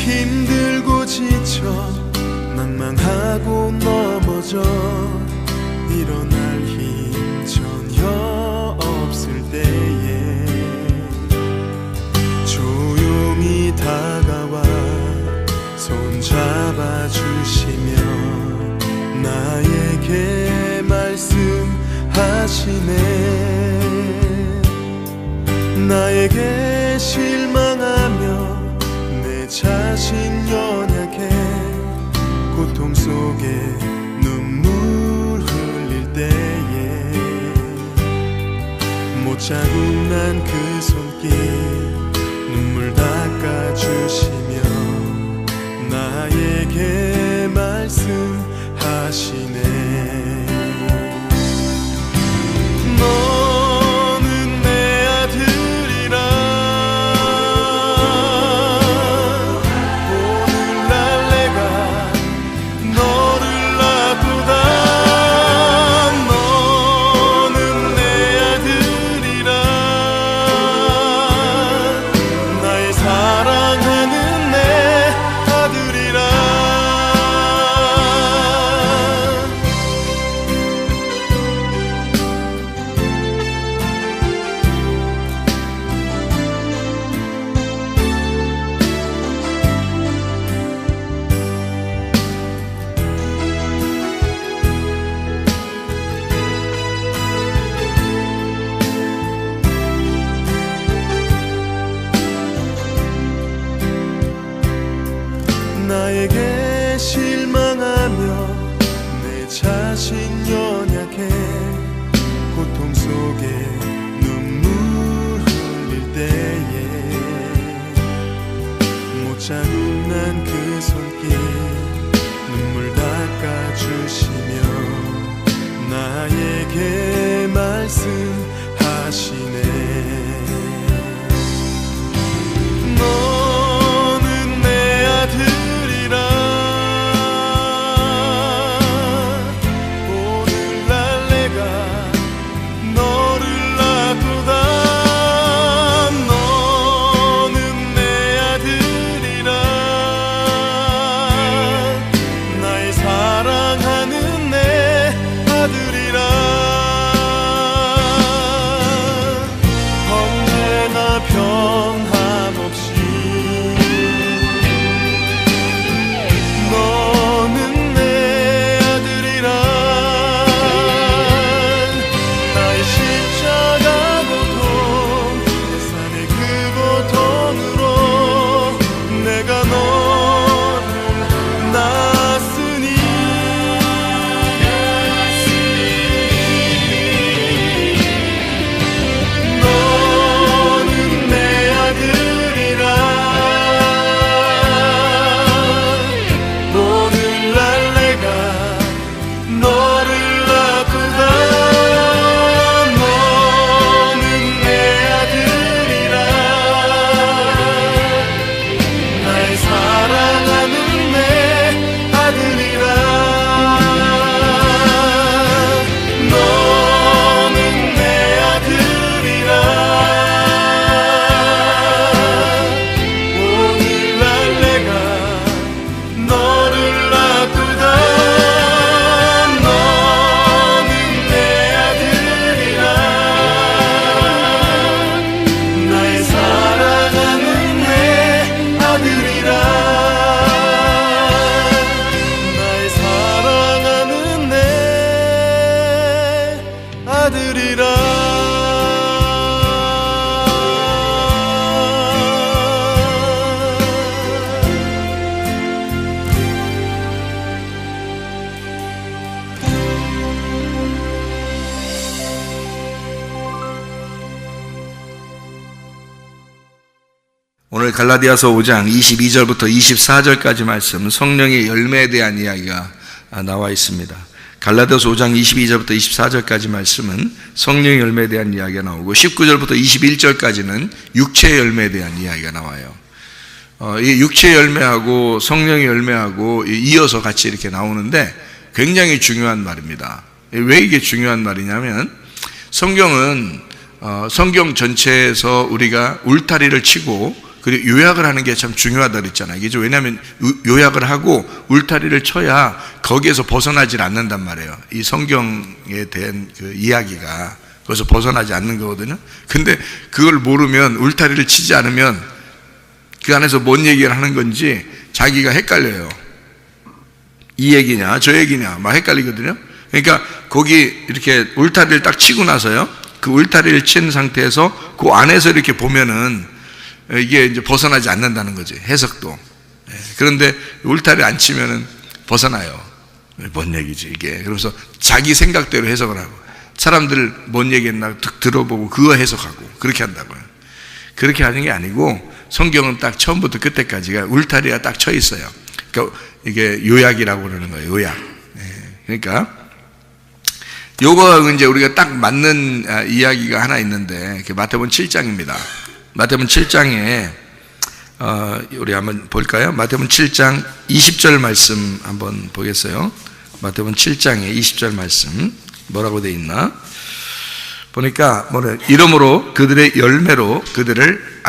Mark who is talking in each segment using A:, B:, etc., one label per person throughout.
A: 힘들고 지쳐 낭망하고 넘어져 일어날 힘 전혀 없을 때에 조용히 다가와 손잡아 주시며 나에게 말씀하시네. 나에게 실망하며 내 자신 연약해 고통 속에 눈물 흘릴 때에 못 잡은 난 그 손길 눈물 닦아주시며 나에게 말씀하시네. 너는 내 아들이라 오늘날 내가 너를 낳도다. 너는 내 아들이라 나의 사랑하는 내 아들이라. 나에게 실망하며 내 자신 연약해 고통 속에 눈물 흘릴 때에 못 잡은 난 그 손길 눈물 닦아주시며 나에게 말씀하시네. 너는 내 아들이라 오늘날 내가 너를 낳도다. 너는 내 아들이라 나의 사랑하는 내 아들이라. 언제나 변함없이 너는 내 아들이라. 나의 십자가 고통 내 삶의 그 고통으로 내가 너를 낳았으니 너는 내 아들이라 오늘날 내가 너를 낳도다. 너는 내 아들이라 나의 사랑하는 내 아들이라. 너는 내 아들이라 오늘날 내가 너를 낳도다. 너는 내 아들이라 나의 사랑하는 내 아들이라. 나의 사랑하는 내 아들이라.
B: 오늘 갈라디아서 5장 22절부터 24절까지 말씀, 성령의 열매에 대한 이야기가 나와 있습니다. 갈라디아서 5장 22절부터 24절까지 말씀은 성령의 열매에 대한 이야기가 나오고 19절부터 21절까지는 육체의 열매에 대한 이야기가 나와요. 이 육체의 열매하고 성령의 열매하고 이어서 같이 이렇게 나오는데 굉장히 중요한 말입니다. 왜 이게 중요한 말이냐면 성경은 성경 전체에서 우리가 울타리를 치고 그리고 요약을 하는 게 참 중요하다 그랬잖아요. 이게 왜냐하면 요약을 하고 울타리를 쳐야 거기에서 벗어나질 않는단 말이에요. 이 성경에 대한 그 이야기가 거기서 벗어나지 않는 거거든요. 근데 그걸 모르면, 울타리를 치지 않으면 그 안에서 뭔 얘기를 하는 건지 자기가 헷갈려요. 이 얘기냐 저 얘기냐 막 헷갈리거든요. 그러니까 거기 이렇게 울타리를 딱 치고 나서요, 그 울타리를 친 상태에서 그 안에서 이렇게 보면은 이게 이제 벗어나지 않는다는 거지, 해석도. 그런데 울타리 안 치면은 벗어나요. 뭔 얘기지 이게. 그래서 자기 생각대로 해석을 하고, 사람들 뭔 얘기했나 툭 들어보고 그거 해석하고 그렇게 한다고요. 그렇게 하는 게 아니고, 성경은 딱 처음부터 끝에까지가 울타리가 딱 쳐 있어요. 그러니까 이게 요약이라고 그러는 거예요. 요약. 그러니까 요거 이제 우리가 딱 맞는 이야기가 하나 있는데, 마태복음 7장입니다. 마태복음 7장에 우리 한번 볼까요? 마태복음 7장 20절 말씀 한번 보겠어요. 마태복음 7장에 20절 말씀 뭐라고 돼 있나? 보니까 이름으로 그들의 열매로 그들을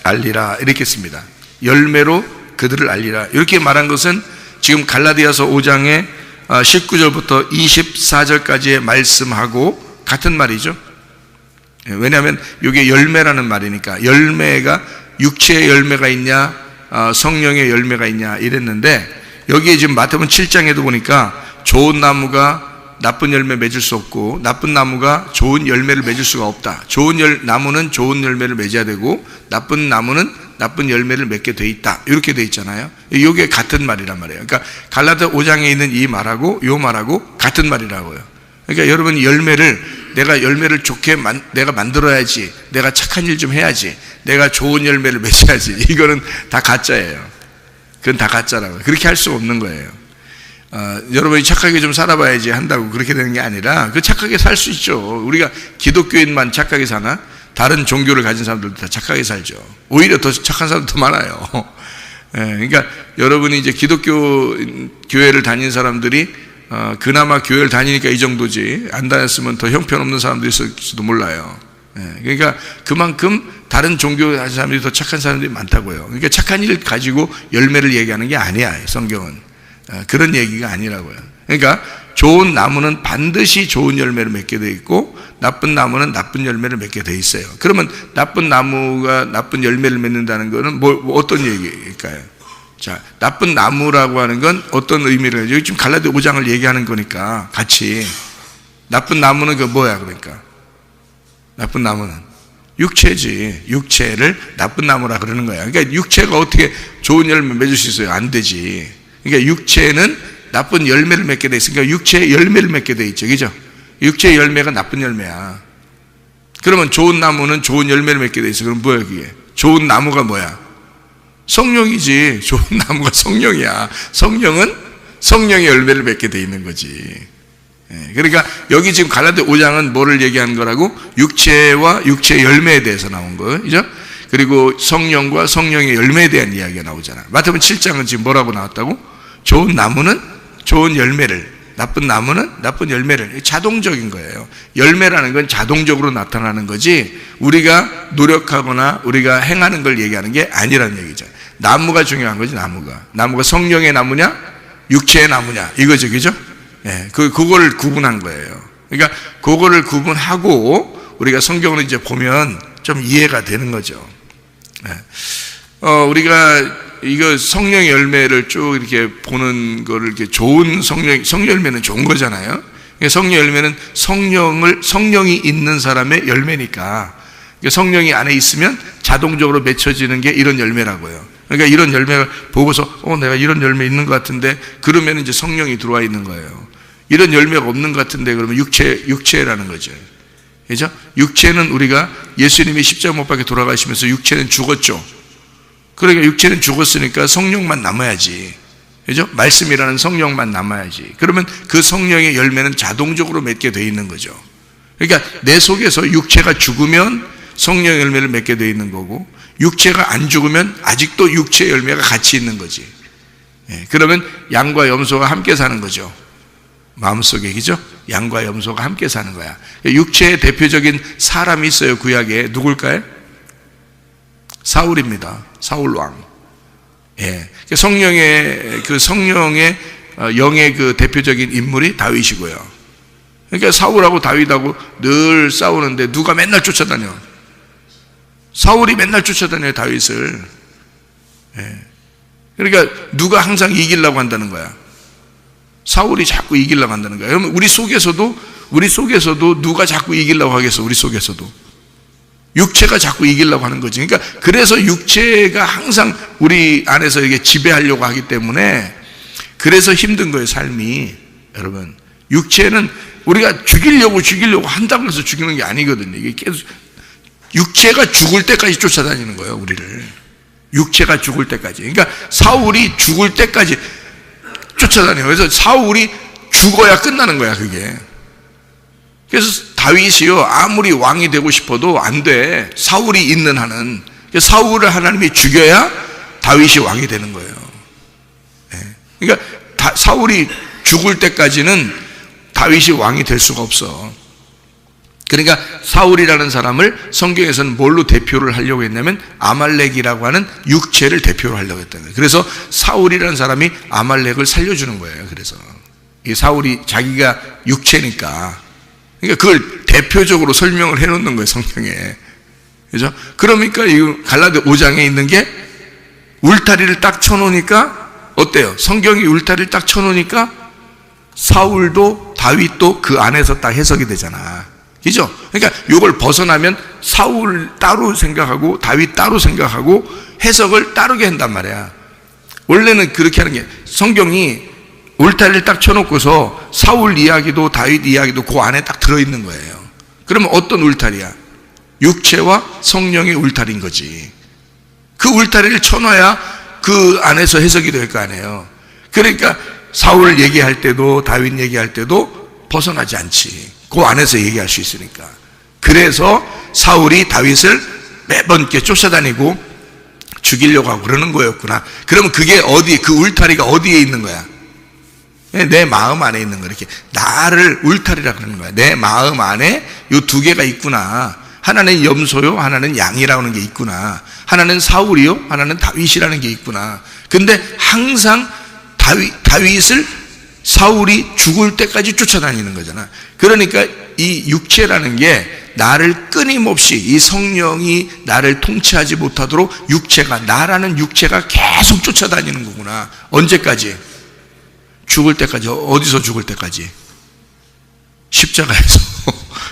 B: 알리라 이렇게 씁니다. 열매로 그들을 알리라 이렇게 말한 것은 지금 갈라디아서 5장에 19절부터 24절까지의 말씀하고 같은 말이죠. 왜냐하면 이게 열매라는 말이니까, 열매가 육체의 열매가 있냐 성령의 열매가 있냐 이랬는데, 여기에 지금 마태복음 7장에도 보니까 좋은 나무가 나쁜 열매 맺을 수 없고 나쁜 나무가 좋은 열매를 맺을 수가 없다. 좋은 나무는 좋은 열매를 맺어야 되고 나쁜 나무는 나쁜 열매를 맺게 돼 있다. 이렇게 돼 있잖아요. 이게 같은 말이란 말이에요. 그러니까 갈라디아 5장에 있는 이 말하고 요 말하고 같은 말이라고요. 그러니까 여러분이 내가 열매를 좋게 내가 만들어야지, 내가 착한 일 좀 해야지, 내가 좋은 열매를 맺어야지, 이거는 다 가짜예요. 그건 다 가짜라고요. 그렇게 할 수 없는 거예요. 여러분이 착하게 좀 살아봐야지 한다고 그렇게 되는 게 아니라, 그 착하게 살 수 있죠. 우리가 기독교인만 착하게 사나? 다른 종교를 가진 사람들도 다 착하게 살죠. 오히려 더 착한 사람도 더 많아요. 그러니까 여러분이 이제 기독교 교회를 다니는 사람들이 그나마 교회를 다니니까 이 정도지, 안 다녔으면 더 형편없는 사람들이 있을지도 몰라요. 그러니까 그만큼 다른 종교 가진 사람들이 더 착한 사람들이 많다고요. 그러니까 착한 일 가지고 열매를 얘기하는 게 아니야, 성경은. 그런 얘기가 아니라고요. 그러니까 좋은 나무는 반드시 좋은 열매를 맺게 돼 있고 나쁜 나무는 나쁜 열매를 맺게 돼 있어요. 그러면 나쁜 나무가 나쁜 열매를 맺는다는 것은 어떤 얘기일까요? 자, 나쁜 나무라고 하는 건 어떤 의미를, 여기 지금 갈라디아 5장을 얘기하는 거니까 같이, 나쁜 나무는 그 뭐야 그러니까? 나쁜 나무는 육체지. 육체를 나쁜 나무라 그러는 거야. 그러니까 육체가 어떻게 좋은 열매 맺을 수 있어요? 안 되지. 그러니까 육체는 나쁜 열매를 맺게 돼 있으니까 육체의 열매를 맺게 돼 있죠. 그죠? 육체의 열매가 나쁜 열매야. 그러면 좋은 나무는 좋은 열매를 맺게 돼 있어. 그럼 뭐야 그게? 좋은 나무가 뭐야? 성령이지. 좋은 나무가 성령이야. 성령은 성령의 열매를 맺게 돼 있는 거지. 그러니까 여기 지금 갈라디아 5장은 뭐를 얘기하는 거라고? 육체와 육체의 열매에 대해서 나온 거예요. 그죠? 그리고 성령과 성령의 열매에 대한 이야기가 나오잖아. 마태복음 7장은 지금 뭐라고 나왔다고? 좋은 나무는 좋은 열매를, 나쁜 나무는 나쁜 열매를. 자동적인 거예요. 열매라는 건 자동적으로 나타나는 거지, 우리가 노력하거나 우리가 행하는 걸 얘기하는 게 아니라는 얘기죠. 나무가 중요한 거지. 나무가 성령의 나무냐 육체의 나무냐 이거죠. 그죠? 그거를 구분한 거예요. 그러니까 그거를 구분하고 우리가 성경을 이제 보면 좀 이해가 되는 거죠. 우리가 이거 성령의 열매를 쭉 이렇게 보는 거를, 이렇게 좋은 성령 열매는 좋은 거잖아요. 성령 열매는 성령이 있는 사람의 열매니까, 성령이 안에 있으면 자동적으로 맺혀지는 게 이런 열매라고요. 그러니까 이런 열매를 보고서 내가 이런 열매 있는 것 같은데, 그러면 이제 성령이 들어와 있는 거예요. 이런 열매가 없는 것 같은데, 그러면 육체라는 거죠. 그죠? 육체는 우리가 예수님이 십자가 못 박혀 돌아가시면서 육체는 죽었죠. 그러니까 육체는 죽었으니까 성령만 남아야지. 그죠? 말씀이라는 성령만 남아야지. 그러면 그 성령의 열매는 자동적으로 맺게 돼 있는 거죠. 그러니까 내 속에서 육체가 죽으면 성령 열매를 맺게 돼 있는 거고, 육체가 안 죽으면 아직도 육체의 열매가 같이 있는 거지. 그러면 양과 염소가 함께 사는 거죠. 마음속에. 그죠? 양과 염소가 함께 사는 거야. 육체의 대표적인 사람이 있어요, 구약에. 누굴까요? 사울입니다. 사울 왕. 예. 성령의 영의 그 대표적인 인물이 다윗이고요. 그러니까 사울하고 다윗하고 늘 싸우는데 누가 맨날 쫓아다녀? 사울이 맨날 쫓아다녀요, 다윗을. 예. 그러니까 누가 항상 이기려고 한다는 거야. 사울이 자꾸 이기려고 한다는 거야. 그러면 우리 속에서도 누가 자꾸 이기려고 하겠어, 우리 속에서도. 육체가 자꾸 이기려고 하는 거지. 그러니까 그래서 육체가 항상 우리 안에서 이게 지배하려고 하기 때문에 그래서 힘든 거예요, 삶이. 여러분, 육체는 우리가 죽이려고 한다고 해서 죽이는 게 아니거든요. 이게 계속 육체가 죽을 때까지 쫓아다니는 거예요, 우리를. 육체가 죽을 때까지. 그러니까 사울이 죽을 때까지 쫓아다녀요. 그래서 사울이 죽어야 끝나는 거야, 그게. 그래서 다윗이요, 아무리 왕이 되고 싶어도 안 돼. 사울이 있는 한은. 사울을 하나님이 죽여야 다윗이 왕이 되는 거예요. 그러니까 사울이 죽을 때까지는 다윗이 왕이 될 수가 없어. 그러니까 사울이라는 사람을 성경에서는 뭘로 대표를 하려고 했냐면 아말렉이라고 하는 육체를 대표로 하려고 했다는 거예요. 그래서 사울이라는 사람이 아말렉을 살려주는 거예요. 그래서 이 사울이 자기가 육체니까, 그러니까 그걸 대표적으로 설명을 해놓는 거예요, 성경에. 그죠? 그러니까 이 갈라디아 5장에 있는 게 울타리를 딱 쳐놓으니까 어때요? 성경이 울타리를 딱 쳐놓으니까 사울도 다윗도 그 안에서 딱 해석이 되잖아. 그죠? 그러니까 이걸 벗어나면 사울 따로 생각하고 다윗 따로 생각하고 해석을 따르게 한단 말이야. 원래는 그렇게 하는 게, 성경이 울타리를 딱 쳐놓고서 사울 이야기도 다윗 이야기도 그 안에 딱 들어있는 거예요. 그러면 어떤 울타리야? 육체와 성령의 울타리인 거지. 그 울타리를 쳐놔야 그 안에서 해석이 될 거 아니에요. 그러니까 사울 얘기할 때도 다윗 얘기할 때도 벗어나지 않지. 그 안에서 얘기할 수 있으니까. 그래서 사울이 다윗을 매번 이렇게 쫓아다니고 죽이려고 하고 그러는 거였구나. 그러면 그게 그 울타리가 어디에 있는 거야? 내 마음 안에 있는 거. 이렇게 나를 울타리라고 하는 거야. 내 마음 안에 이 두 개가 있구나. 하나는 염소요, 하나는 양이라고 하는 게 있구나. 하나는 사울이요, 하나는 다윗이라는 게 있구나. 근데 항상 다윗을 사울이 죽을 때까지 쫓아다니는 거잖아. 그러니까 이 육체라는 게 나를 끊임없이, 이 성령이 나를 통치하지 못하도록 나라는 육체가 계속 쫓아다니는 거구나. 언제까지? 죽을 때까지. 어디서 죽을 때까지?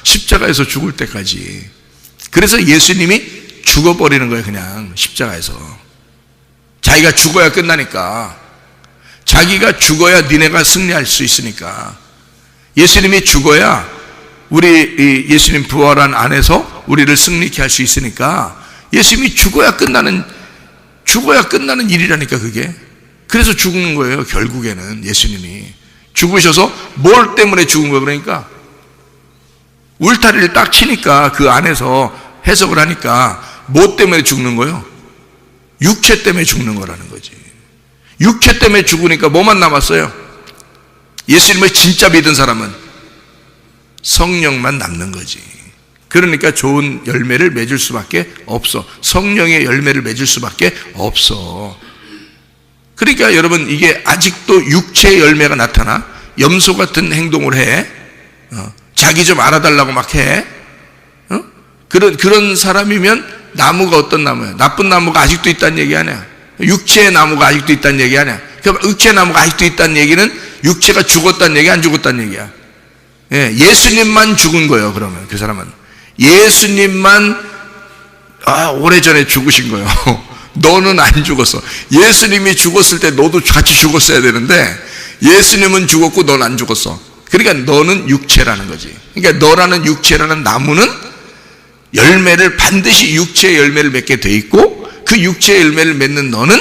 B: 십자가에서 죽을 때까지. 그래서 예수님이 죽어버리는 거예요, 그냥 십자가에서. 자기가 죽어야 끝나니까. 자기가 죽어야 니네가 승리할 수 있으니까. 예수님이 죽어야 예수님 부활한 안에서 우리를 승리케 할 수 있으니까 예수님이 죽어야 끝나는 일이라니까, 그게. 그래서 죽는 거예요, 결국에는. 예수님이 죽으셔서 뭘 때문에 죽은 거예요? 그러니까 울타리를 딱 치니까 그 안에서 해석을 하니까 뭐 때문에 죽는 거예요? 육체 때문에 죽는 거라는 거지. 육체 때문에 죽으니까 뭐만 남았어요? 예수님을 진짜 믿은 사람은 성령만 남는 거지. 그러니까 좋은 열매를 맺을 수밖에 없어. 성령의 열매를 맺을 수밖에 없어. 그러니까 여러분, 이게 아직도 육체의 열매가 나타나 염소 같은 행동을 해. 자기 좀 알아달라고 막 해. 그런 사람이면 나무가 어떤 나무야? 나쁜 나무가 아직도 있다는 얘기 아니야. 육체의 나무가 아직도 있다는 얘기 아니야. 그러니까 육체의 나무가 아직도 있다는 얘기는 육체가 죽었다는 얘기, 안 죽었다는 얘기야. 예수님만 죽은 거예요. 그러면 그 사람은 예수님만 오래전에 죽으신 거예요. 너는 안 죽었어. 예수님이 죽었을 때 너도 같이 죽었어야 되는데 예수님은 죽었고 넌 안 죽었어. 그러니까 너는 육체라는 거지. 그러니까 너라는 육체라는 나무는 열매를, 반드시 육체의 열매를 맺게 돼 있고, 그 육체의 열매를 맺는 너는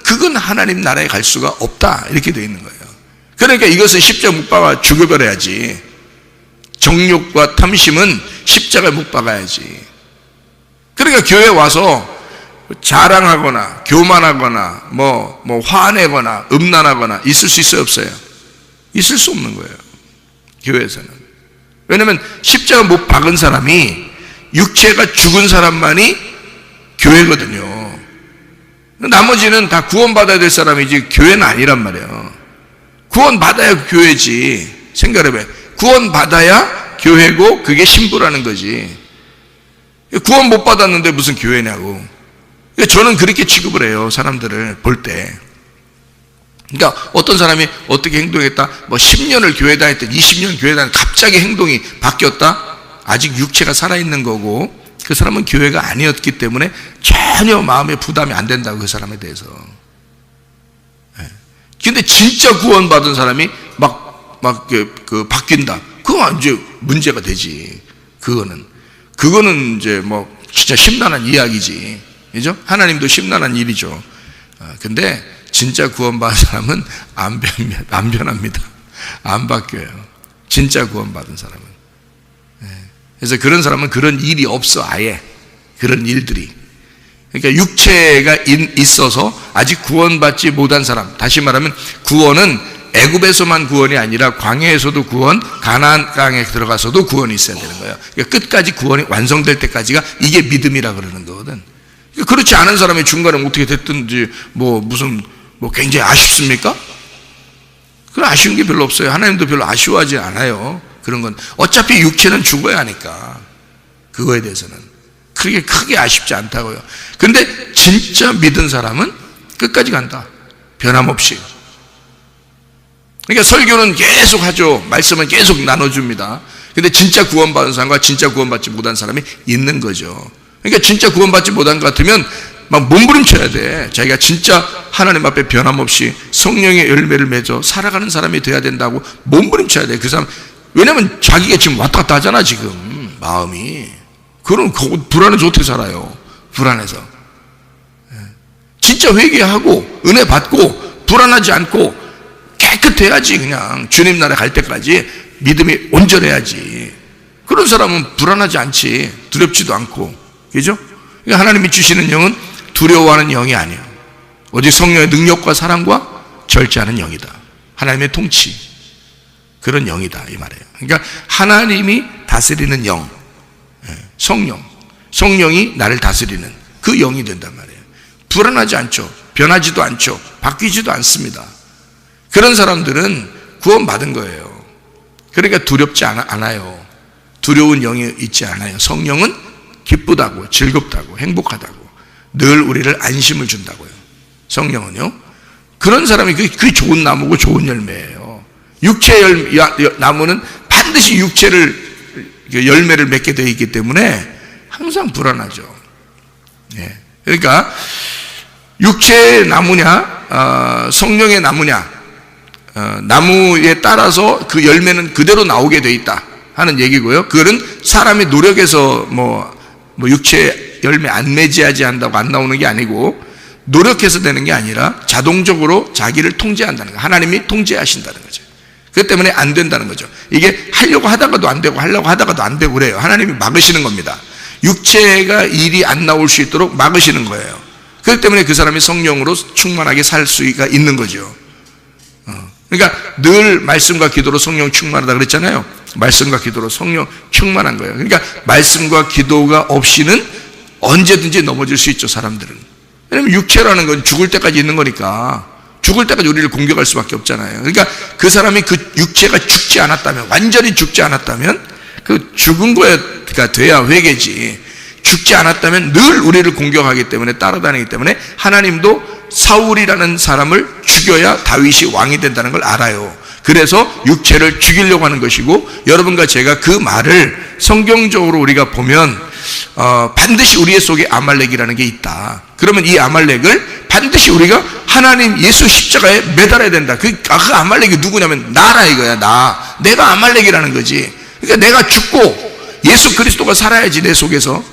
B: 그건 하나님 나라에 갈 수가 없다, 이렇게 돼 있는 거예요. 그러니까 이것은 십자가 못 박아 죽여버려야지. 정욕과 탐심은 십자가에 못 박아야지. 그러니까 교회 와서 자랑하거나 교만하거나 뭐 화내거나 음란하거나 있을 수 있어요, 없어요? 있을 수 없는 거예요, 교회에서는. 왜냐하면 십자가 못 박은 사람이, 육체가 죽은 사람만이 교회거든요. 나머지는 다 구원받아야 될 사람이지 교회는 아니란 말이에요. 구원받아야 교회지. 생각해봐요. 구원받아야 교회고 그게 신부라는 거지. 구원 못 받았는데 무슨 교회냐고. 저는 그렇게 취급을 해요. 사람들을 볼 때. 그러니까 어떤 사람이 어떻게 행동했다, 뭐 10년을 교회 다녔다, 20년 교회 다녔다, 갑자기 행동이 바뀌었다? 아직 육체가 살아있는 거고 그 사람은 교회가 아니었기 때문에 전혀 마음에 부담이 안 된다고, 그 사람에 대해서. 근데 진짜 구원받은 사람이 바뀐다. 그건 이제 문제가 되지. 그거는 이제 뭐 진짜 심란한 이야기지. 그죠? 하나님도 심란한 일이죠. 근데 진짜 구원받은 사람은 안 변합니다. 안 바뀌어요. 진짜 구원받은 사람은. 그래서 그런 사람은 그런 일이 없어. 아예 그런 일들이. 그러니까 육체가 있어서 아직 구원받지 못한 사람, 다시 말하면 구원은 애굽에서만 구원이 아니라 광야에서도 구원, 가나안 땅에 들어가서도 구원이 있어야 되는 거예요. 그러니까 끝까지 구원이 완성될 때까지가 이게 믿음이라 그러는 거거든. 그러니까 그렇지 않은 사람이 중간에 어떻게 됐든지 뭐 굉장히 아쉽습니까? 그런 아쉬운 게 별로 없어요. 하나님도 별로 아쉬워하지 않아요. 그런 건 어차피 육체는 죽어야 하니까 그거에 대해서는 그렇게 크게 아쉽지 않다고요. 근데 진짜 믿은 사람은 끝까지 간다. 변함없이. 그러니까 설교는 계속 하죠. 말씀은 계속 나눠줍니다. 근데 진짜 구원받은 사람과 진짜 구원받지 못한 사람이 있는 거죠. 그러니까 진짜 구원받지 못한 것 같으면 막 몸부림쳐야 돼. 자기가 진짜 하나님 앞에 변함없이 성령의 열매를 맺어 살아가는 사람이 돼야 된다고 몸부림쳐야 돼. 그 사람, 왜냐면 자기가 지금 왔다 갔다 하잖아, 지금 마음이. 그럼 불안해서 어떻게 살아요? 불안해서. 진짜 회개하고 은혜 받고 불안하지 않고 깨끗해야지. 그냥 주님 나라 갈 때까지 믿음이 온전해야지. 그런 사람은 불안하지 않지. 두렵지도 않고. 그죠? 그러니까 하나님이 주시는 영은 두려워하는 영이 아니에요. 오직 성령의 능력과 사랑과 절제하는 영이다. 하나님의 통치, 그런 영이다, 이 말이에요. 그러니까 하나님이 다스리는 영, 성령이 나를 다스리는 그 영이 된단 말이에요. 불안하지 않죠. 변하지도 않죠. 바뀌지도 않습니다. 그런 사람들은 구원받은 거예요. 그러니까 두렵지 않아요. 두려운 영이 있지 않아요. 성령은 기쁘다고, 즐겁다고, 행복하다고, 늘 우리를 안심을 준다고요. 성령은요. 그런 사람이 그게 좋은 나무고 좋은 열매예요. 육체의 나무는 반드시 열매를 맺게 되어 있기 때문에 항상 불안하죠. 그러니까 육체의 나무냐 성령의 나무냐, 나무에 따라서 그 열매는 그대로 나오게 되어 있다 하는 얘기고요. 그거는 사람이 노력해서 육체 열매 안 맺어야지 한다고 안 나오는 게 아니고, 노력해서 되는 게 아니라 자동적으로 자기를 통제한다는 거예요. 하나님이 통제하신다는 거죠. 그것 때문에 안 된다는 거죠. 이게 하려고 하다가도 안 되고 하려고 하다가도 안 되고 그래요. 하나님이 막으시는 겁니다. 육체가 일이 안 나올 수 있도록 막으시는 거예요. 그렇기 때문에 그 사람이 성령으로 충만하게 살 수가 있는 거죠. 그러니까 늘 말씀과 기도로 성령 충만하다 그랬잖아요. 말씀과 기도로 성령 충만한 거예요. 그러니까 말씀과 기도가 없이는 언제든지 넘어질 수 있죠, 사람들은. 왜냐면 육체라는 건 죽을 때까지 있는 거니까, 죽을 때까지 우리를 공격할 수밖에 없잖아요. 그러니까 그 사람이 그 육체가 죽지 않았다면, 완전히 죽지 않았다면, 그 죽은 거가 돼야 회개지. 죽지 않았다면 늘 우리를 공격하기 때문에, 따라다니기 때문에 하나님도 사울이라는 사람을 죽여야 다윗이 왕이 된다는 걸 알아요. 그래서 육체를 죽이려고 하는 것이고, 여러분과 제가 그 말을 성경적으로 우리가 보면 반드시 우리 속에 아말렉이라는 게 있다. 그러면 이 아말렉을 반드시 우리가 하나님 예수 십자가에 매달아야 된다. 그 아말렉이 누구냐면 나라 이거야. 내가 아말렉이라는 거지. 그러니까 내가 죽고 예수 그리스도가 살아야지, 내 속에서.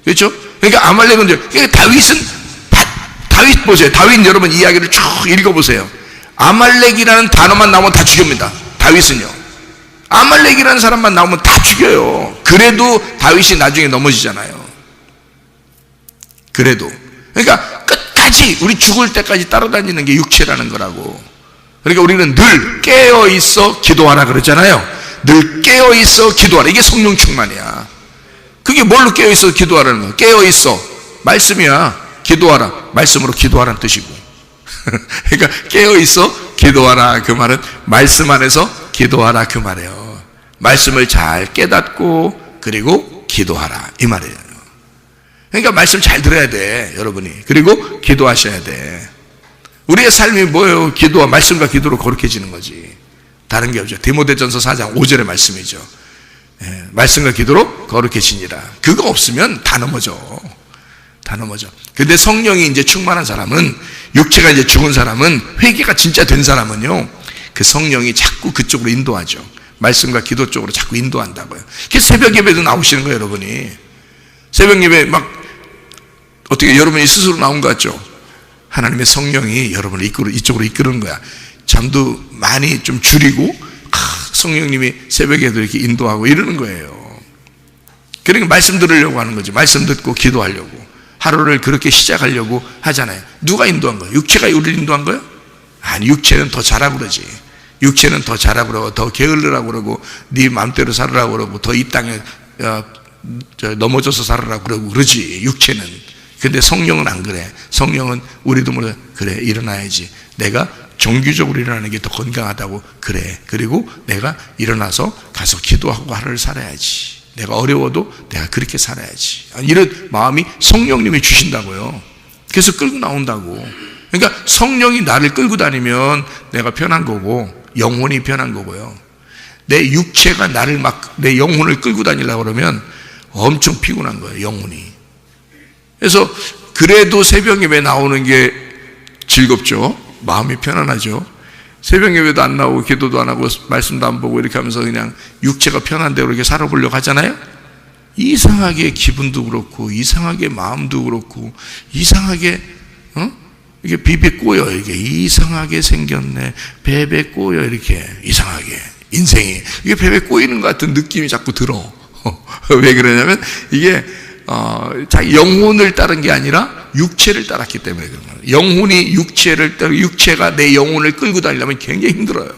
B: 그렇죠? 그러니까 아말렉은, 그러니까 다윗 보세요. 다윗 여러분 이야기를 쭉 읽어보세요. 아말렉이라는 단어만 나오면 다 죽입니다. 다윗은요. 아말렉이라는 사람만 나오면 다 죽여요. 그래도 다윗이 나중에 넘어지잖아요. 그래도. 그러니까 끝까지 우리 죽을 때까지 따라다니는 게 육체라는 거라고. 그러니까 우리는 늘 깨어있어 기도하라 그러잖아요. 늘 깨어있어 기도하라. 이게 성령 충만이야. 그게 뭘로 깨어있어 기도하라는 거야? 깨어있어. 말씀이야. 기도하라. 말씀으로 기도하라는 뜻이고. 그러니까 깨어있어 기도하라. 그 말은 말씀 안에서 기도하라 그 말이에요. 말씀을 잘 깨닫고 그리고 기도하라 이 말이에요. 그러니까 말씀 잘 들어야 돼 여러분이. 그리고 기도하셔야 돼. 우리의 삶이 뭐예요? 기도와 말씀과 기도로 거룩해지는 거지. 다른 게 없죠. 디모데전서 4장 5절의 말씀이죠. 말씀과 기도로 거룩해지니라. 그거 없으면 다 넘어져. 다 넘어져. 근데 성령이 이제 충만한 사람은, 육체가 이제 죽은 사람은, 회개가 진짜 된 사람은요, 그 성령이 자꾸 그쪽으로 인도하죠. 말씀과 기도 쪽으로 자꾸 인도한다고요. 그게 새벽 예배도 나오시는 거예요, 여러분이. 새벽 예배 막 어떻게 여러분이 스스로 나온 것 같죠? 하나님의 성령이 여러분을 이쪽으로 이끄는 거야. 잠도 많이 좀 줄이고 성령님이 새벽에도 이렇게 인도하고 이러는 거예요. 그러니까 말씀 들으려고 하는 거죠. 말씀 듣고 기도하려고. 하루를 그렇게 시작하려고 하잖아요. 누가 인도한 거예요? 육체가 우리를 인도한 거예요? 아니, 육체는 더 잘하고 그러지. 육체는 더 잘하고 그러고 더 게을르라고 그러고 네 마음대로 살으라고 그러고 더 이 땅에 넘어져서 살으라고 그러고 그러지, 육체는. 근데 성령은 안 그래. 성령은 우리도 몰라. 그래, 일어나야지. 내가 정규적으로 일어나는 게 더 건강하다고. 그래. 그리고 내가 일어나서 가서 기도하고 하루를 살아야지. 내가 어려워도 내가 그렇게 살아야지. 이런 마음이 성령님이 주신다고요. 그래서 끌고 나온다고. 그러니까 성령이 나를 끌고 다니면 내가 편한 거고 영혼이 편한 거고요. 내 육체가 나를 막 내 영혼을 끌고 다니려고 그러면 엄청 피곤한 거예요, 영혼이. 그래서 그래도 새벽 예배 나오는 게 즐겁죠. 마음이 편안하죠. 새벽 예배도 안 나오고 기도도 안 하고 말씀도 안 보고 이렇게 하면서 그냥 육체가 편한 대로 이렇게 살아보려고 하잖아요. 이상하게 기분도 그렇고 이상하게 마음도 그렇고 이상하게 이게 비비 꼬여. 이게 이상하게 생겼네. 베베 꼬여. 이렇게 이상하게 인생이 이게 베베 꼬이는 것 같은 느낌이 자꾸 들어. 왜 그러냐면 이게 자기 영혼을 따른 게 아니라 육체를 따랐기 때문에 그런 거예요. 영혼이 육체를 따르고 육체가 내 영혼을 끌고 다니려면 굉장히 힘들어요.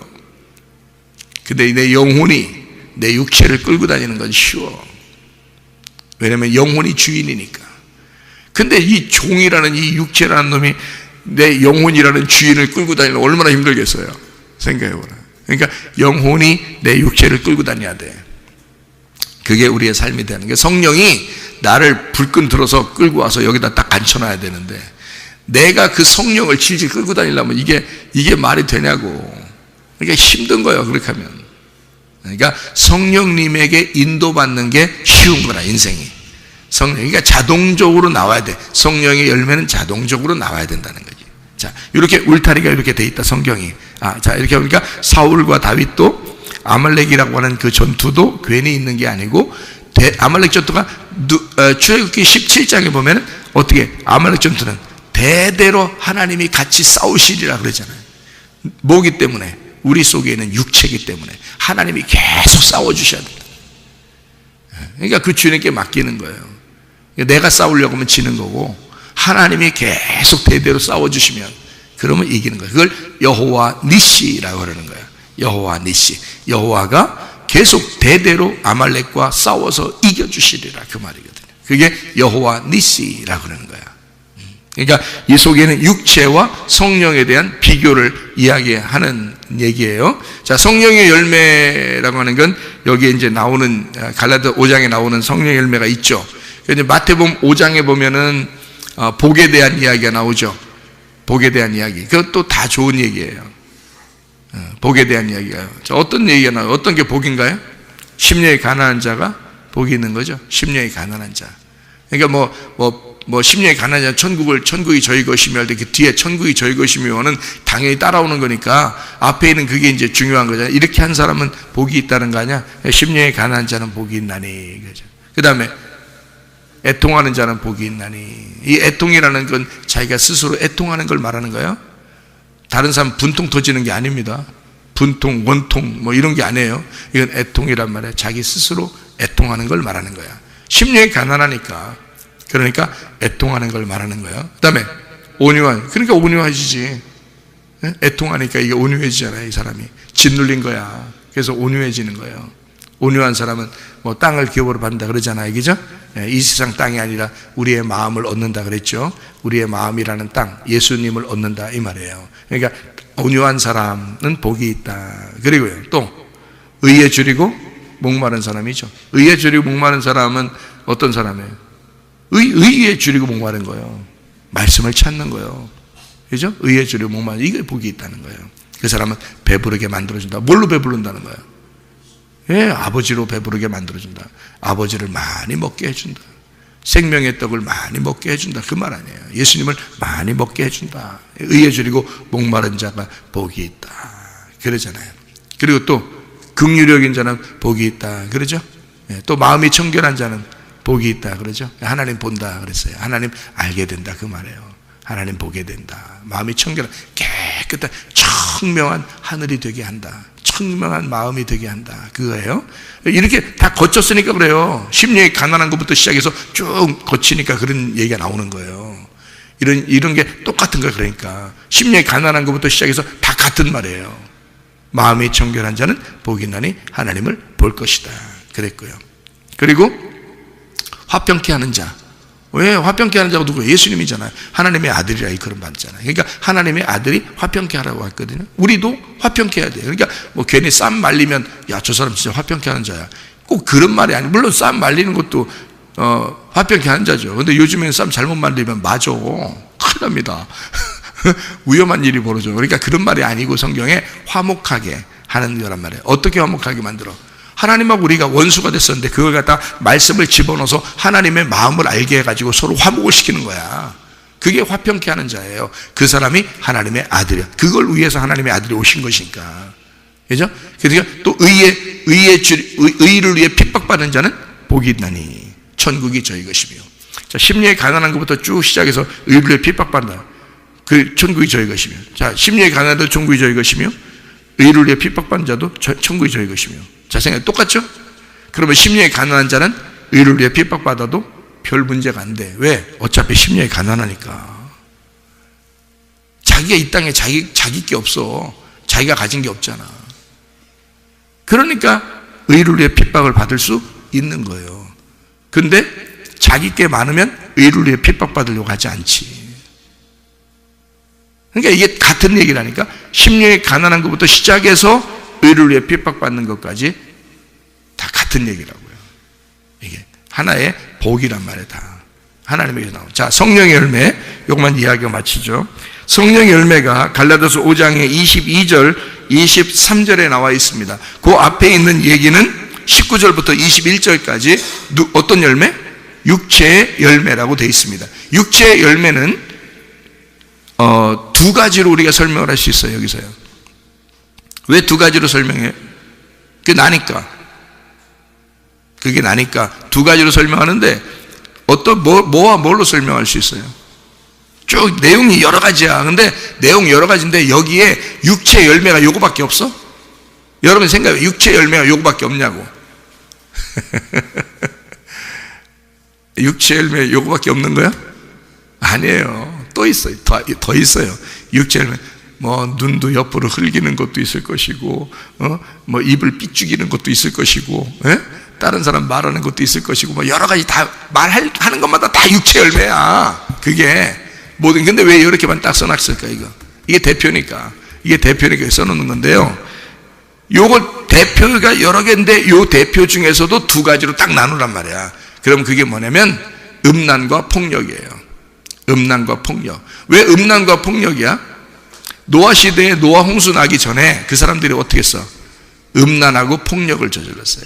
B: 근데 내 영혼이 내 육체를 끌고 다니는 건 쉬워. 왜냐면 영혼이 주인이니까. 근데 이 종이라는 이 육체라는 놈이 내 영혼이라는 주인을 끌고 다니려면 얼마나 힘들겠어요. 생각해보라. 그러니까 영혼이 내 육체를 끌고 다녀야 돼. 그게 우리의 삶이 되는 게, 성령이 나를 불끈 들어서 끌고 와서 여기다 딱 앉혀놔야 되는데 내가 그 성령을 질질 끌고 다니려면 이게 말이 되냐고. 그러니까 힘든 거예요, 그렇게 하면. 그러니까 성령님에게 인도받는 게 쉬운 거라, 인생이. 그러니까 자동적으로 나와야 돼. 성령의 열매는 자동적으로 나와야 된다는 거지. 자, 이렇게 울타리가 이렇게 돼 있다, 성경이. 자, 이렇게 보니까 사울과 다윗도 아말렉이라고 하는 그 전투도 괜히 있는 게 아니고, 아말렉 전투가 출애굽기 17장에 보면 어떻게 아말렉 전투는 대대로 하나님이 같이 싸우시리라 그러잖아요. 뭐기 때문에? 우리 속에 있는 육체이기 때문에 하나님이 계속 싸워주셔야 된다. 그러니까 그 주님께 맡기는 거예요. 내가 싸우려고 하면 지는 거고 하나님이 계속 대대로 싸워주시면 그러면 이기는 거예요. 그걸 여호와 니시라고 그러는 거예요. 여호와 니시. 여호와가 계속 대대로 아말렉과 싸워서 이겨주시리라, 그 말이거든요. 그게 여호와 니시라고 그러는 거야. 그러니까 이 속에는 육체와 성령에 대한 비교를 이야기하는 얘기예요. 자, 성령의 열매라고 하는 건 여기에 이제 나오는 갈라디아 5장에 나오는 성령의 열매가 있죠. 그런데 마태복음 5장에 보면은 복에 대한 이야기가 나오죠. 복에 대한 이야기. 그것도 다 좋은 얘기예요. 복에 대한 이야기가. 자, 어떤 얘기가 나와요? 어떤 게 복인가요? 심령이 가난한 자가 복이 있는 거죠. 심령이 가난한 자. 그러니까 심령이 가난한 자, 천국이 저희 것이며 할 때 그 뒤에 천국이 저희 것이며는 당연히 따라오는 거니까 앞에 있는 그게 이제 중요한 거잖아요. 이렇게 한 사람은 복이 있다는 거 아니야? 심령이 가난한 자는 복이 있나니. 그죠? 그 다음에 애통하는 자는 복이 있나니. 이 애통이라는 건 자기가 스스로 애통하는 걸 말하는 거예요. 다른 사람 분통 터지는 게 아닙니다. 분통, 원통 이런 게 아니에요. 이건 애통이란 말이에요. 자기 스스로 애통하는 걸 말하는 거야. 심령이 가난하니까. 그러니까 애통하는 걸 말하는 거예요. 그 다음에 온유한, 그러니까 온유해지지. 애통하니까 이게 온유해지잖아요. 이 사람이 짓눌린 거야. 그래서 온유해지는 거예요. 온유한 사람은 뭐 땅을 기업으로 받는다 그러잖아요. 그죠? 이 세상 땅이 아니라 우리의 마음을 얻는다 그랬죠. 우리의 마음이라는 땅, 예수님을 얻는다 이 말이에요. 그러니까 온유한 사람은 복이 있다. 그리고요, 또 의에 줄이고 목마른 사람이죠. 의에 줄이고 목마른 사람은 어떤 사람이에요? 의에 줄이고 목마른 거예요. 말씀을 찾는 거예요. 그죠? 의에 줄이고 목마른, 이게 복이 있다는 거예요. 그 사람은 배부르게 만들어준다. 뭘로 배부른다는 거예요? 예, 아버지로 배부르게 만들어준다. 아버지를 많이 먹게 해준다. 생명의 떡을 많이 먹게 해준다. 그 말 아니에요. 예수님을 많이 먹게 해준다. 의에 줄이고 목마른 자가 복이 있다. 그러잖아요. 그리고 또 긍휼력인 자는 복이 있다. 그러죠? 예, 또 마음이 청결한 자는 복이 있다. 그러죠? 하나님 본다 그랬어요. 하나님 알게 된다. 그 말이에요. 하나님 보게 된다. 마음이 청결한, 깨끗한, 청명한 하늘이 되게 한다. 청명한 마음이 되게 한다. 그거예요. 이렇게 다 거쳤으니까 그래요. 심령이 가난한 것부터 시작해서 쭉 거치니까 그런 얘기가 나오는 거예요. 이런 게 똑같은 거예요. 그러니까 심령이 가난한 것부터 시작해서 다 같은 말이에요. 마음이 청결한 자는 복이 있나니 하나님을 볼 것이다. 그랬고요. 그리고 화평케 하는 자. 왜 화평케 하는 자가 누구예요? 예수님이잖아요. 하나님의 아들이라 이그런 받잖아요. 그러니까 하나님의 아들이 화평케 하라고 했거든요. 우리도 화평케 해야 돼요. 그러니까 뭐 괜히 쌈 말리면 야, 저 사람 진짜 화평케 하는 자야. 꼭 그런 말이 아니에요. 물론 쌈 말리는 것도 화평케 하는 자죠. 근데 요즘에는 쌈 잘못 말리면 맞아. 큰일 납니다. 위험한 일이 벌어져. 그러니까 그런 말이 아니고 성경에 화목하게 하는 거란 말이에요. 어떻게 화목하게 만들어? 하나님하고 우리가 원수가 됐었는데 그걸 갖다 말씀을 집어넣어서 하나님의 마음을 알게 해가지고 서로 화목을 시키는 거야. 그게 화평케 하는 자예요. 그 사람이 하나님의 아들이야. 그걸 위해서 하나님의 아들이 오신 것이니까. 그죠? 그러니까 또 의를 위해 핍박받는 자는 복이 있나니 천국이 저희 것이며. 자, 심령이 가난한 것부터 쭉 시작해서 의를 위해 핍박받는다. 그 천국이 저희 것이며. 자, 심령이 가난한 자도 천국이 저희 것이며, 의를 위해 핍박받는 자도 천국이 저희 것이며. 자, 생각이 똑같죠? 그러면 심령이 가난한 자는 의를 위해 핍박받아도 별 문제가 안 돼. 왜? 어차피 심령이 가난하니까. 자기가 이 땅에 자기 게 없어. 자기가 가진 게 없잖아. 그러니까 의를 위해 핍박을 받을 수 있는 거예요. 근데 자기 게 많으면 의를 위해 핍박받으려고 하지 않지. 그러니까 이게 같은 얘기라니까. 심령이 가난한 것부터 시작해서 의를 위해 핍박받는 것까지 다 같은 얘기라고요. 이게 하나의 복이란 말이에요. 다 하나님에게서 나온. 자, 성령의 열매, 요것만 이야기가 마치죠. 성령의 열매가 갈라디아서 5장의 22절 23절에 나와 있습니다. 그 앞에 있는 얘기는 19절부터 21절까지 어떤 열매? 육체의 열매라고 되어 있습니다. 육체의 열매는 두 가지로 우리가 설명을 할 수 있어요. 여기서요. 왜 두 가지로 설명해요? 그게 나니까 두 가지로 설명하는데 뭐와 뭘로 설명할 수 있어요? 쭉 내용이 여러 가지야. 근데 내용 여러 가지인데 여기에 육체 열매가 요거밖에 없어? 여러분 생각해. 육체 열매가 요거밖에 없냐고. 육체 열매 요거밖에 없는 거야? 아니에요. 또 있어요. 더 있어요. 육체 열매. 뭐 눈도 옆으로 흘기는 것도 있을 것이고, 뭐 입을 삐죽이는 것도 있을 것이고, 다른 사람 말하는 것도 있을 것이고, 뭐 여러 가지 다 말하는 것마다 다 육체 열매야. 그게 모든. 근데 왜 이렇게만 딱 써놨을까 이거? 이게 대표니까 써놓는 건데요. 요거 대표가 여러 개인데 요 대표 중에서도 두 가지로 딱 나누란 말이야. 그럼 그게 뭐냐면 음란과 폭력이에요. 음란과 폭력. 왜 음란과 폭력이야? 노아 시대에 노아 홍수 나기 전에 그 사람들이 어떻게 했어? 음란하고 폭력을 저질렀어요.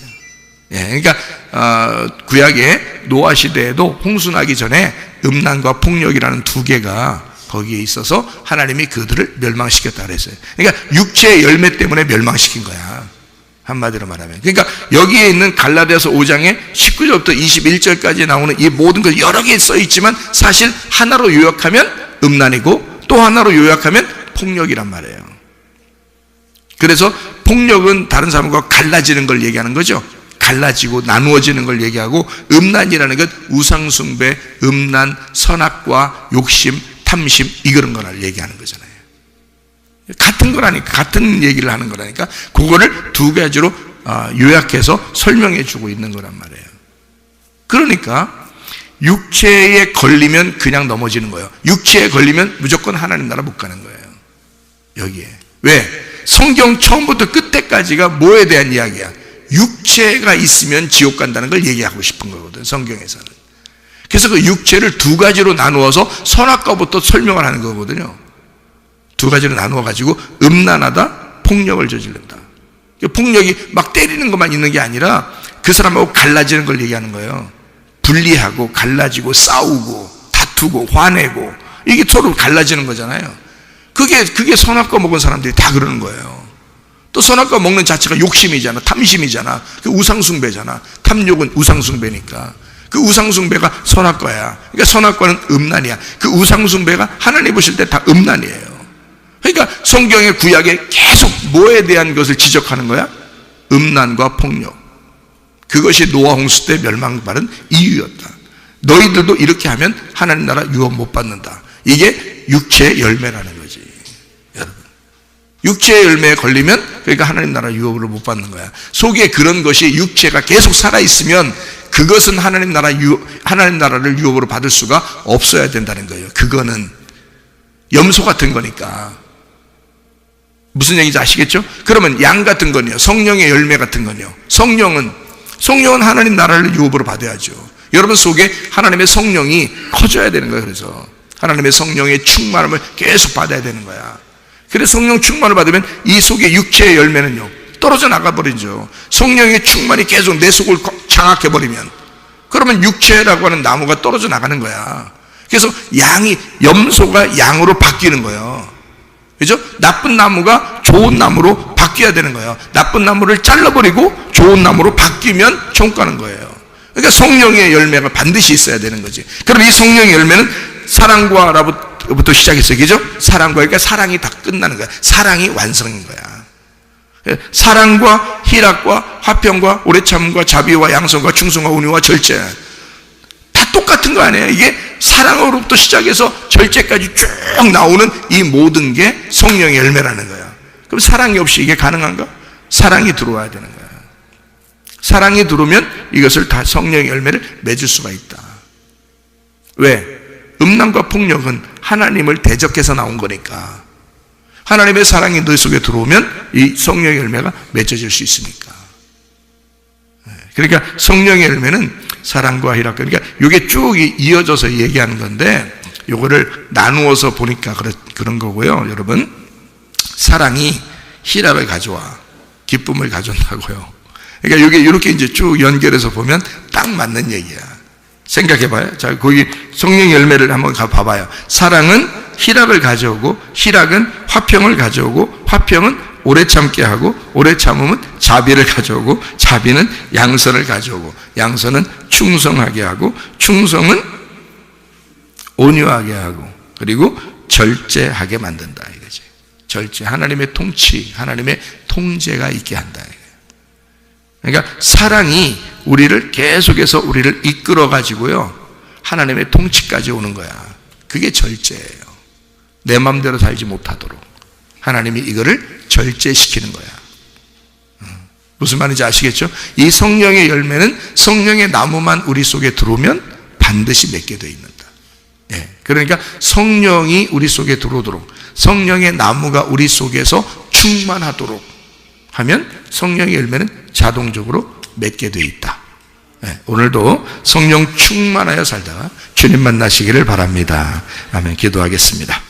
B: 예, 그러니까 구약의 노아 시대에도 홍수 나기 전에 음란과 폭력이라는 두 개가 거기에 있어서 하나님이 그들을 멸망시켰다 그랬어요. 그러니까 육체의 열매 때문에 멸망시킨 거야. 한마디로 말하면. 그러니까 여기에 있는 갈라디아서 5장의 19절부터 21절까지 나오는 이 모든 것 여러 개 써 있지만 사실 하나로 요약하면 음란이고 또 하나로 요약하면 폭력이란 말이에요. 그래서 폭력은 다른 사람과 갈라지는 걸 얘기하는 거죠. 갈라지고 나누어지는 걸 얘기하고, 음란이라는 것 우상숭배, 음란, 선악과 욕심, 탐심 이런 거를 얘기하는 거잖아요. 같은 거라니까, 같은 얘기를 하는 거라니까. 그거를 두 가지로 요약해서 설명해 주고 있는 거란 말이에요. 그러니까 육체에 걸리면 그냥 넘어지는 거예요. 육체에 걸리면 무조건 하나님 나라 못 가는 거예요. 여기에. 왜? 성경 처음부터 끝에까지가 뭐에 대한 이야기야? 육체가 있으면 지옥 간다는 걸 얘기하고 싶은 거거든, 성경에서는. 그래서 그 육체를 두 가지로 나누어서 선악과부터 설명을 하는 거거든요. 두 가지로 나누어 가지고 음란하다, 폭력을 저지른다. 폭력이 막 때리는 것만 있는 게 아니라 그 사람하고 갈라지는 걸 얘기하는 거예요. 분리하고 갈라지고 싸우고 다투고 화내고 이게 서로 갈라지는 거잖아요. 그게 선악과 먹은 사람들이 다 그러는 거예요. 또 선악과 먹는 자체가 욕심이잖아, 탐심이잖아, 그 우상숭배잖아. 탐욕은 우상숭배니까 그 우상숭배가 선악과야. 그러니까 선악과는 음란이야. 그 우상숭배가 하나님 보실 때 다 음란이에요. 그러니까 성경의 구약에 계속 뭐에 대한 것을 지적하는 거야? 음란과 폭력. 그것이 노아 홍수 때 멸망받은 이유였다. 너희들도 이렇게 하면 하나님 나라 유업 못 받는다. 이게 육체의 열매라는 거지. 여러분, 육체의 열매에 걸리면 그러니까 하나님 나라 유업을 못 받는 거야. 속에 그런 것이 육체가 계속 살아있으면 그것은 하나님 나라를 유업으로 받을 수가 없어야 된다는 거예요. 그거는 염소 같은 거니까. 무슨 얘기인지 아시겠죠? 그러면 양 같은 건요, 성령의 열매 같은 건요, 성령은 하나님 나라를 유업으로 받아야죠. 여러분 속에 하나님의 성령이 커져야 되는 거예요. 그래서 하나님의 성령의 충만함을 계속 받아야 되는 거야. 그래서 성령 충만을 받으면 이 속에 육체의 열매는요 떨어져 나가버리죠. 성령의 충만이 계속 내 속을 장악해버리면 그러면 육체라고 하는 나무가 떨어져 나가는 거야. 그래서 염소가 양으로 바뀌는 거예요. 그죠? 나쁜 나무가 좋은 나무로 바뀌어야 되는 거예요. 나쁜 나무를 잘라버리고 좋은 나무로 바뀌면 천국 가는 거예요. 그러니까 성령의 열매가 반드시 있어야 되는 거지. 그럼 이 성령의 열매는 사랑과로부터 시작했어요. 그죠? 사랑과, 그러니까 사랑이 다 끝나는 거야. 사랑이 완성인 거야. 사랑과 희락과 화평과 오래 참음과 자비와 양선과 충성과 온유와 절제 다 똑같은 거 아니에요? 이게 사랑으로부터 시작해서 절제까지 쭉 나오는 이 모든 게 성령의 열매라는 거야. 그럼 사랑이 없이 이게 가능한가? 사랑이 들어와야 되는 거야. 사랑이 들어오면 이것을 다 성령의 열매를 맺을 수가 있다. 왜? 음란과 폭력은 하나님을 대적해서 나온 거니까. 하나님의 사랑이 너 속에 들어오면 이 성령의 열매가 맺어질 수 있으니까. 그러니까 성령의 열매는 사랑과 희락, 그러니까 이게 쭉 이어져서 얘기하는 건데 요거를 나누어서 보니까 그런 거고요. 여러분, 사랑이 희락을 가져와 기쁨을 가져온다고요. 그러니까 이게 이렇게 이제 쭉 연결해서 보면 딱 맞는 얘기야. 생각해봐요. 자, 거기 성령의 열매를 한번 봐봐요. 사랑은 희락을 가져오고, 희락은 화평을 가져오고, 화평은 오래 참게 하고, 오래 참음은 자비를 가져오고, 자비는 양선을 가져오고, 양선은 충성하게 하고, 충성은 온유하게 하고, 그리고 절제하게 만든다 이거지. 절제, 하나님의 통치, 하나님의 통제가 있게 한다. 그러니까 사랑이 우리를 계속해서 우리를 이끌어 가지고요 하나님의 통치까지 오는 거야. 그게 절제예요. 내 마음대로 살지 못하도록 하나님이 이거를 절제시키는 거야. 무슨 말인지 아시겠죠? 이 성령의 열매는 성령의 나무만 우리 속에 들어오면 반드시 맺게 되어 있는다. 예. 그러니까 성령이 우리 속에 들어오도록, 성령의 나무가 우리 속에서 충만하도록 하면 성령의 열매는 자동적으로 맺게 되어 있다. 예. 오늘도 성령 충만하여 살다가 주님 만나시기를 바랍니다. 아멘. 기도하겠습니다.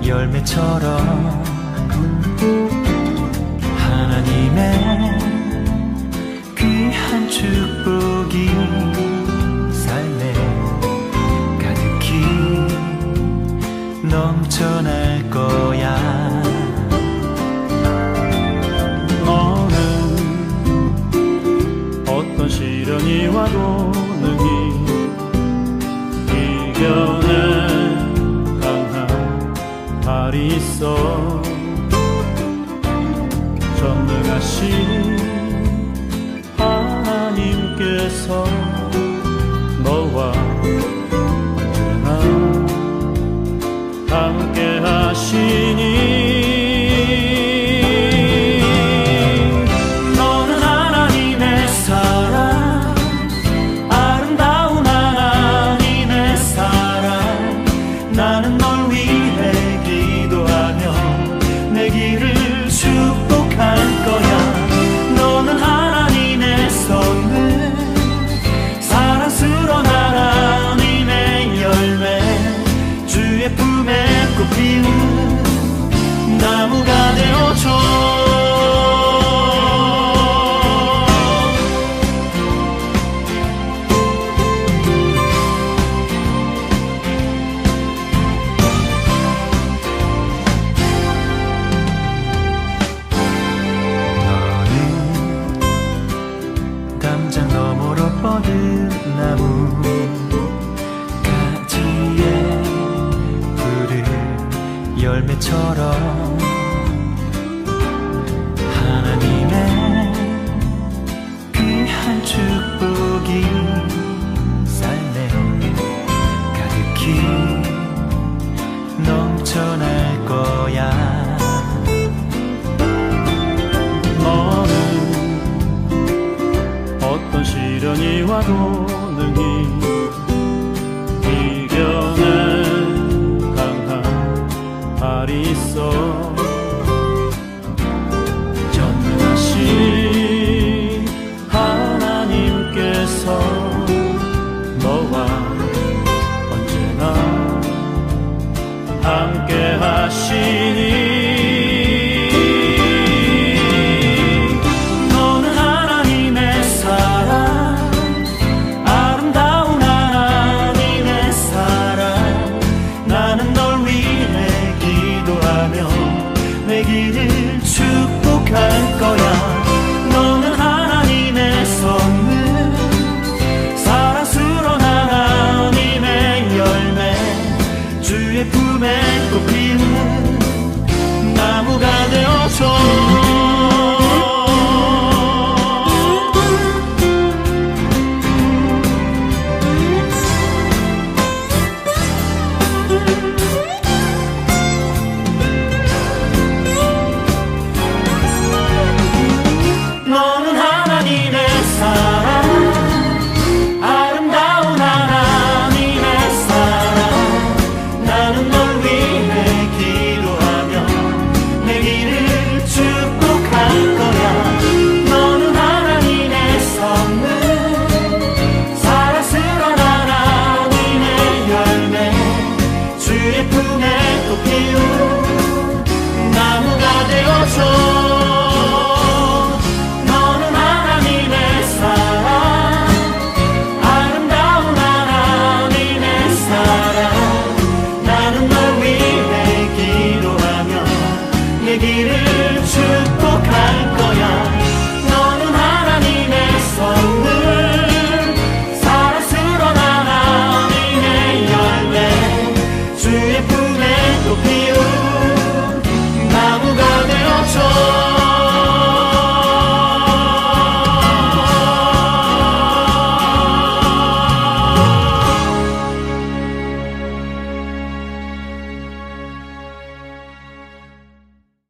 C: 열매처럼 하나님의 귀한 축복이 삶에 가득히 넘쳐날 거야. 너는 어떤 시련
D: 와도 능히 이겨내 강한 발이 있어 전능하신 하나님께서 너와 언제나 함께 하시니 너는 하나님의 사랑 아름다운 하나님의 사랑 나는 널 위해 기도하며 내 길을 축복할 거야 너는 하나님의 선물 사랑스러운 하나님의 열매 주의 품에 꽃 피우는 나무가 되어줘
C: 담장 너머로 뻗은 나무 가지에 푸른 열매처럼 하나님의 귀한 축복이 삶에 가득히 넘쳐날 거야
D: 너는 어떤 시련이 와도